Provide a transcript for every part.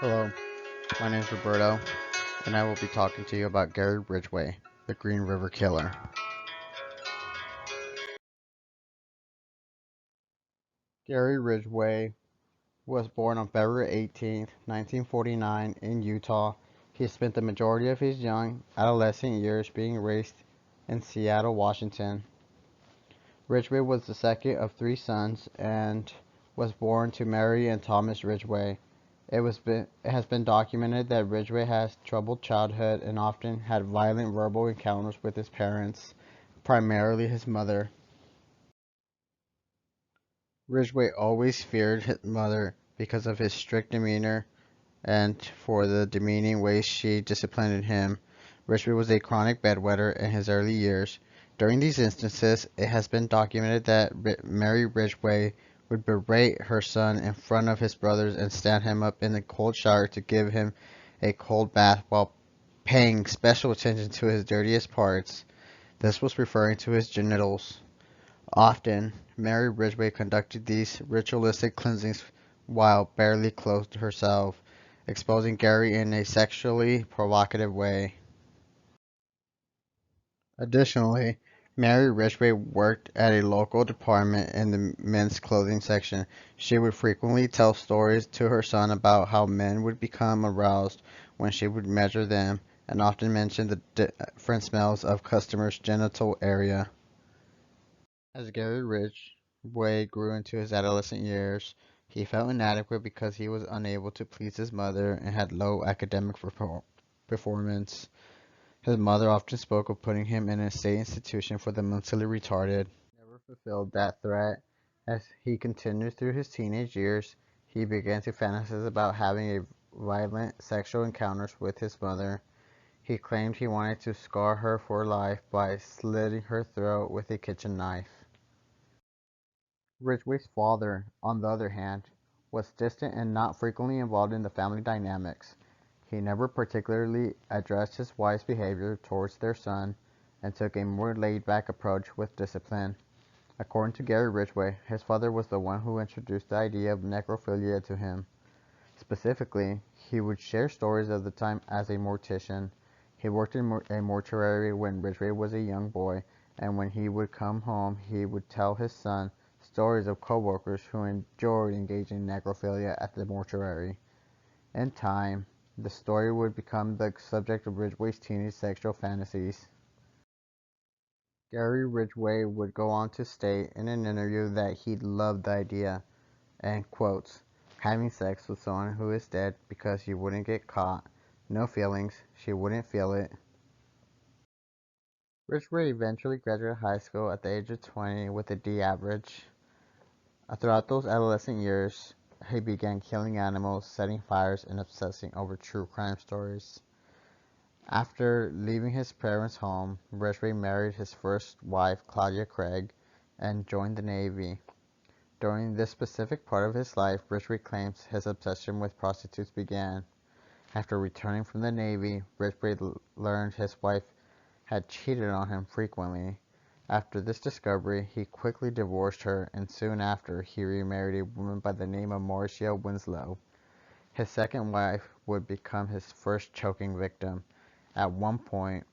Hello, my name is Roberto, and I will be talking to you about Gary Ridgway, the Green River Killer. Gary Ridgway was born on February 18th, 1949, in Utah. He spent the majority of his young adolescent years being raised in Seattle, Washington. Ridgway was the second of three sons and was born to Mary and Thomas Ridgway. It has been documented that Ridgway has troubled childhood and often had violent verbal encounters with his parents, primarily his mother. Ridgway always feared his mother because of his strict demeanor and for the demeaning ways she disciplined him. Ridgway was a chronic bedwetter in his early years. During these instances, it has been documented that Mary Ridgway would berate her son in front of his brothers and stand him up in the cold shower to give him a cold bath while paying special attention to his dirtiest parts. This was referring to his genitals. Often, Mary Ridgway conducted these ritualistic cleansings while barely clothed herself, exposing Gary in a sexually provocative way. Additionally, Mary Ridgway worked at a local department in the men's clothing section. She would frequently tell stories to her son about how men would become aroused when she would measure them, and often mention the different smells of customers' genital area. As Gary Ridgway grew into his adolescent years, he felt inadequate because he was unable to please his mother and had low academic performance. His mother often spoke of putting him in a state institution for the mentally retarded. Never fulfilled that threat. As he continued through his teenage years, he began to fantasize about having a violent sexual encounters with his mother. He claimed he wanted to scar her for life by slitting her throat with a kitchen knife. Ridgway's father, on the other hand, was distant and not frequently involved in the family dynamics. He never particularly addressed his wife's behavior towards their son and took a more laid-back approach with discipline. According to Gary Ridgway, his father was the one who introduced the idea of necrophilia to him. Specifically, he would share stories of the time as a mortician. He worked in a mortuary when Ridgway was a young boy, and when he would come home, he would tell his son stories of coworkers who enjoyed engaging in necrophilia at the mortuary. In time, the story would become the subject of Ridgway's teenage sexual fantasies. Gary Ridgway would go on to state in an interview that he loved the idea, and quotes, having sex with someone who is dead because you wouldn't get caught, no feelings, she wouldn't feel it. Ridgway eventually graduated high school at the age of 20 with a D average. Throughout those adolescent years, he began killing animals, setting fires, and obsessing over true crime stories. After leaving his parents' home, Ridgway married his first wife, Claudia Craig, and joined the Navy. During this specific part of his life, Ridgway claims his obsession with prostitutes began. After returning from the Navy, Ridgway learned his wife had cheated on him frequently. After this discovery, he quickly divorced her, and soon after, he remarried a woman by the name of Marcia Winslow. His second wife would become his first choking victim. At one point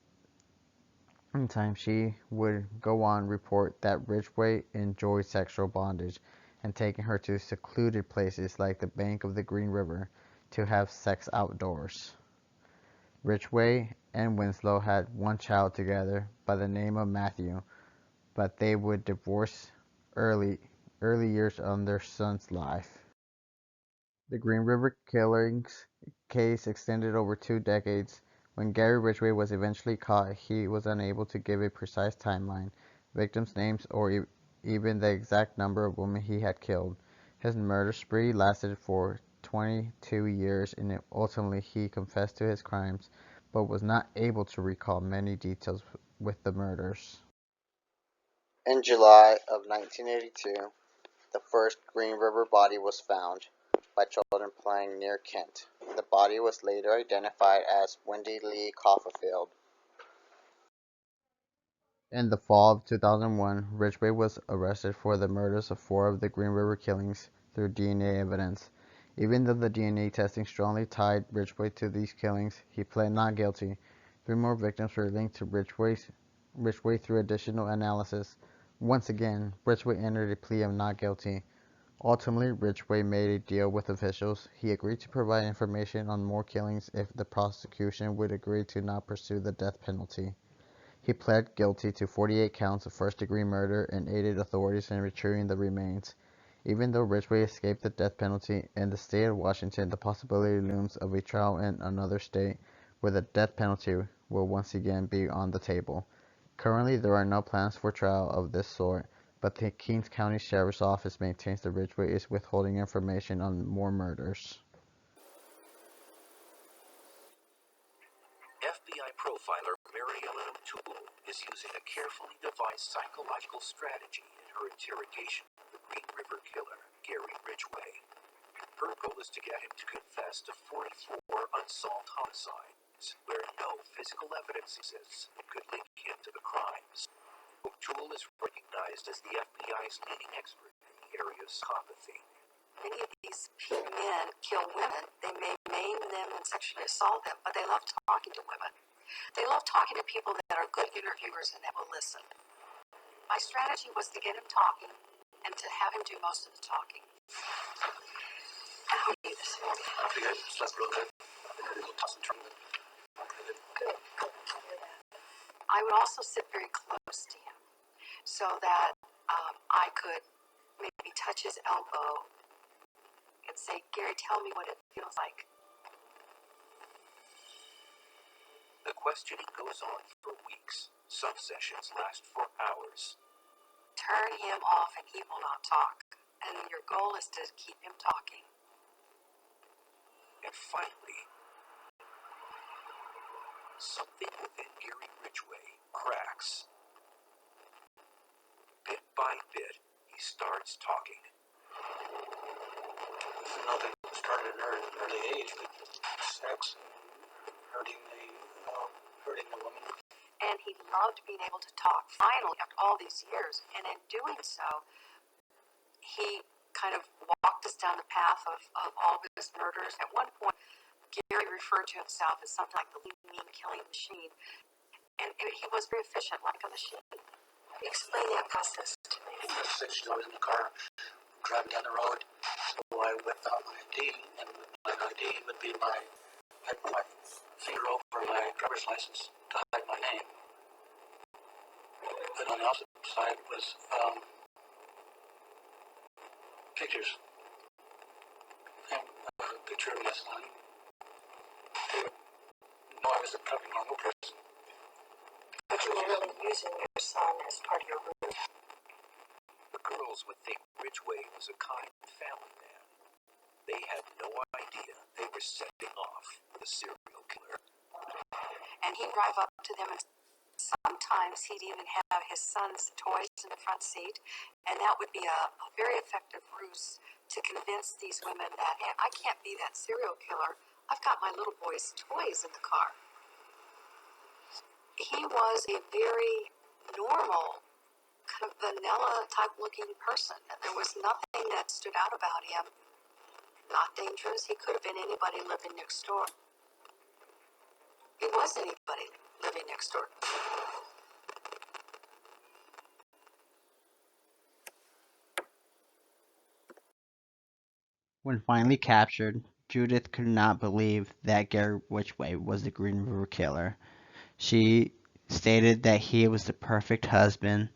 in time, she would go on report that Ridgway enjoyed sexual bondage and taking her to secluded places like the bank of the Green River to have sex outdoors. Ridgway and Winslow had one child together by the name of Matthew, but they would divorce early early years on their son's life. The Green River Killings case extended over 2 decades. When Gary Ridgway was eventually caught, he was unable to give a precise timeline, victims' names, or even the exact number of women he had killed. His murder spree lasted for 22 years, and ultimately he confessed to his crimes, but was not able to recall many details with the murders. In July of 1982, the first Green River body was found by children playing near Kent. The body was later identified as Wendy Lee Coffield. In the fall of 2001, Ridgway was arrested for the murders of four of the Green River killings through DNA evidence. Even though the DNA testing strongly tied Ridgway to these killings, he pled not guilty. Three more victims were linked to Ridgway through additional analysis. Once again, Ridgway entered a plea of not guilty. Ultimately, Ridgway made a deal with officials. He agreed to provide information on more killings if the prosecution would agree to not pursue the death penalty. He pled guilty to 48 counts of first-degree murder and aided authorities in retrieving the remains. Even though Ridgway escaped the death penalty, in the state of Washington the possibility looms of a trial in another state where the death penalty will once again be on the table. Currently, there are no plans for trial of this sort, but the Kings County Sheriff's Office maintains that Ridgway is withholding information on more murders. FBI profiler Mary Ellen O'Toole is using a carefully devised psychological strategy in her interrogation of the Green River Killer, Gary Ridgway. Her goal is to get him to confess to 44 unsolved homicides where no physical evidence exists that could link him to the crimes. O'Toole is recognized as the FBI's leading expert in the area of psychopathy. Many of these men kill women. They may maim them and sexually assault them, but they love talking to women. They love talking to people that are good interviewers and that will listen. My strategy was to get him talking and to have him do most of the talking. How do you do this? I figured it's less real good. It'll toss and turn. Good. I would also sit very close to him so that I could maybe touch his elbow and say, Gary, tell me what it feels like. The questioning goes on for weeks. Some sessions last for hours. Turn him off and he will not talk. And your goal is to keep him talking. And finally, something within Gary Ridgway cracks. Bit by bit, he starts talking. Nothing started at an early age, but sex, hurting the woman. And he loved being able to talk. Finally, after all these years, and in doing so, he kind of walked us down the path of all of his murders. At one point, Gary referred to himself as something like the lean killing machine. And he was very efficient, like a machine. Explain that process to me. I was in the car, driving down the road, so I whipped out my ID, and my ID would be I put my finger over my driver's license to hide my name. But on the opposite side was pictures. And a picture of my son. No, I was a perfect normal person. But you were really using your son as part of your route. The girls would think Ridgway was a kind family man. They had no idea they were setting off the serial killer. And he'd drive up to them, and sometimes he'd even have his son's toys in the front seat, and that would be a very effective ruse to convince these women that, hey, I can't be that serial killer. I've got my little boy's toys in the car. He was a very normal, kind of vanilla type looking person. There was nothing that stood out about him. Not dangerous. He could have been anybody living next door. He was anybody living next door. When finally captured, Judith could not believe that Gary Ridgway was the Green River Killer. She stated that he was the perfect husband,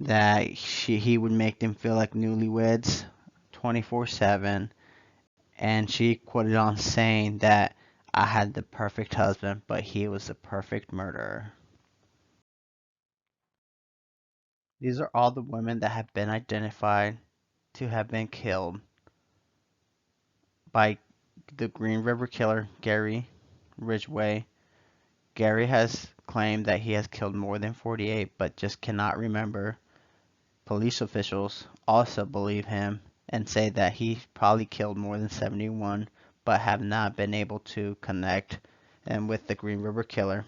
that he would make them feel like newlyweds 24/7, and she quoted on saying that I had the perfect husband, but he was the perfect murderer. These are all the women that have been identified to have been killed by the Green River Killer, Gary Ridgway. Gary has claimed that he has killed more than 48, but just cannot remember. Police officials also believe him and say that he probably killed more than 71, but have not been able to connect and with the Green River Killer.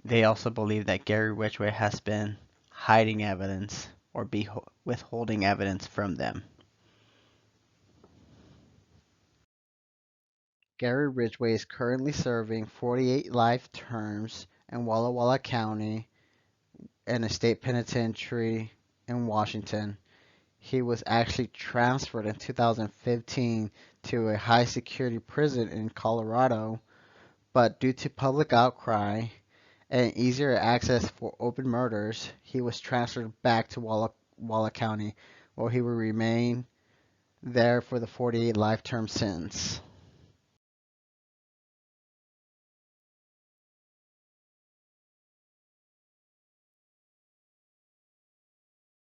They also believe that Gary Ridgway has been hiding evidence or withholding evidence from them. Gary Ridgway is currently serving 48 life terms in Walla Walla County in a state penitentiary in Washington. He was actually transferred in 2015 to a high security prison in Colorado, but due to public outcry and easier access for open murders, he was transferred back to Walla County, where he will remain there for the 48 life term sentence.